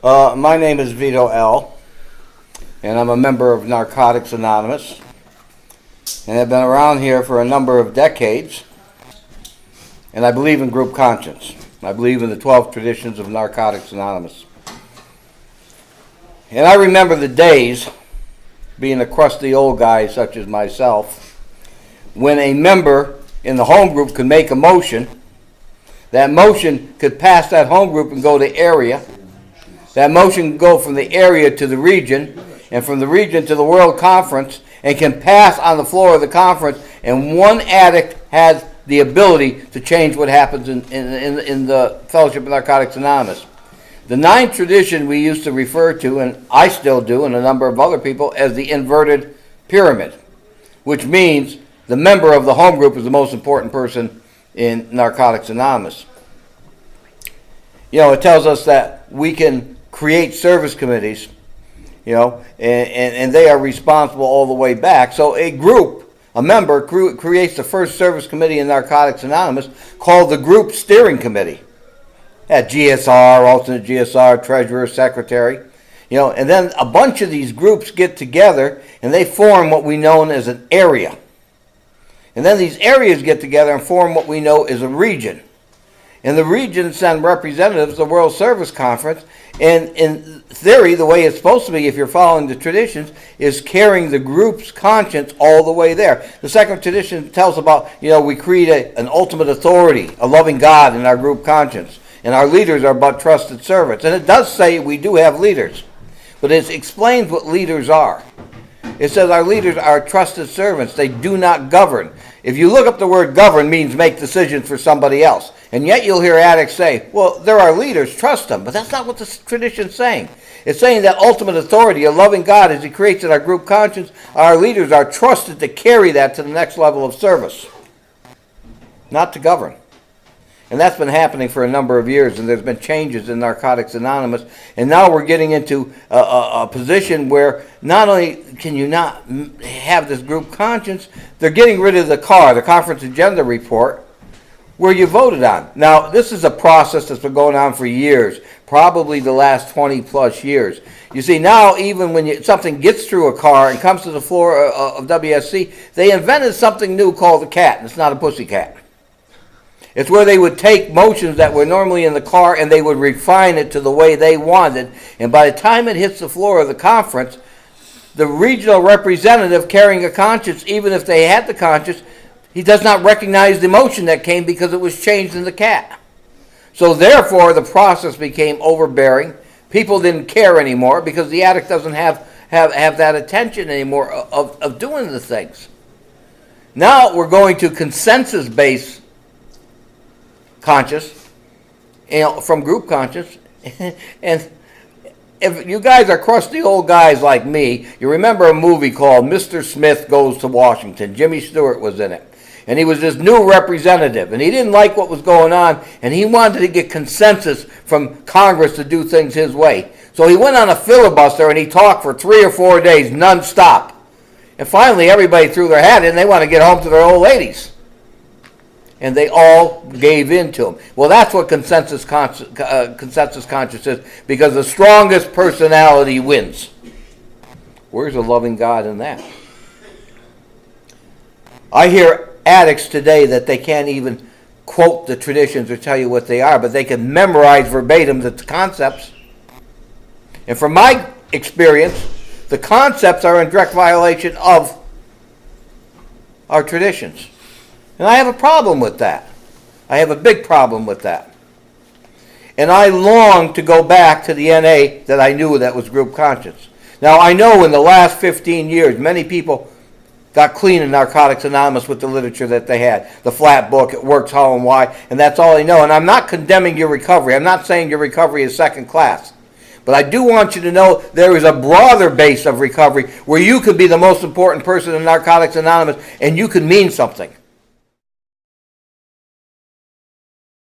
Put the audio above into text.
My name is Vito L, and I'm a member of Narcotics Anonymous, and I've been around here for a number of decades, and I believe in group conscience. I believe in the 12 traditions of Narcotics Anonymous. And I remember the days, being a crusty old guy such as myself, when a member in the home group could make a motion. That motion could pass that home group and go to area. That motion can go from the area to the region, and from the region to the World Conference, and can pass on the floor of the conference, and one addict has the ability to change what happens in the Fellowship of Narcotics Anonymous. The ninth tradition we used to refer to, and I still do, and a number of other people, as the inverted pyramid, which means the member of the home group is the most important person in Narcotics Anonymous. You know, it tells us that we can create service committees, and they are responsible all the way back. So a group, a member, creates the first service committee in Narcotics Anonymous called the Group Steering Committee. At GSR, alternate GSR, treasurer, secretary, and then a bunch of these groups get together and they form what we know as an area. And then these areas get together and form what we know as a region. And the regions send representatives to the World Service Conference, and in theory, the way it's supposed to be, if you're following the traditions, is carrying the group's conscience all the way there. The second tradition tells about, we create an ultimate authority, a loving God in our group conscience. And our leaders are but trusted servants. And it does say we do have leaders. But it explains what leaders are. It says our leaders are trusted servants. They do not govern. If you look up the word govern, means make decisions for somebody else. And yet you'll hear addicts say, well, they're our leaders, trust them. But that's not what the tradition's saying. It's saying that ultimate authority, a loving God, as He creates in our group conscience, our leaders are trusted to carry that to the next level of service, not to govern. And that's been happening for a number of years, and there's been changes in Narcotics Anonymous. And now we're getting into a position where not only can you not have this group conscience, they're getting rid of the CAR, the Conference Agenda Report, where you voted on. Now, this is a process that's been going on for years, probably the last 20 plus years. You see, now even when something gets through a CAR and comes to the floor of WSC, they invented something new called the CAT, and it's not a pussycat. It's where they would take motions that were normally in the CAR and they would refine it to the way they wanted. And by the time it hits the floor of the conference, the regional representative carrying a conscience, even if they had the conscience, he does not recognize the motion that came because it was changed in the CAT. So therefore, the process became overbearing. People didn't care anymore because the addict doesn't have that attention anymore of doing the things. Now we're going to consensus-based conscious, from group conscious. And if you guys are crusty old guys like me, you remember a movie called Mr. Smith Goes to Washington. Jimmy Stewart was in it. And he was this new representative, and he didn't like what was going on, and he wanted to get consensus from Congress to do things his way. So he went on a filibuster, and he talked for 3 or 4 days, nonstop. And finally, everybody threw their hat in. They want to get home to their old ladies. And they all gave in to him. Well, that's what consensus conscience is, because the strongest personality wins. Where's the loving God in that? I hear addicts today that they can't even quote the traditions or tell you what they are, but they can memorize verbatim the concepts. And from my experience, the concepts are in direct violation of our traditions. And I have a problem with that. I have a big problem with that. And I long to go back to the NA that I knew that was group conscience. Now, I know in the last 15 years, many people got clean in Narcotics Anonymous with the literature that they had. The flat book, it works how and why, and that's all they know. And I'm not condemning your recovery. I'm not saying your recovery is second class. But I do want you to know there is a broader base of recovery where you could be the most important person in Narcotics Anonymous and you could mean something.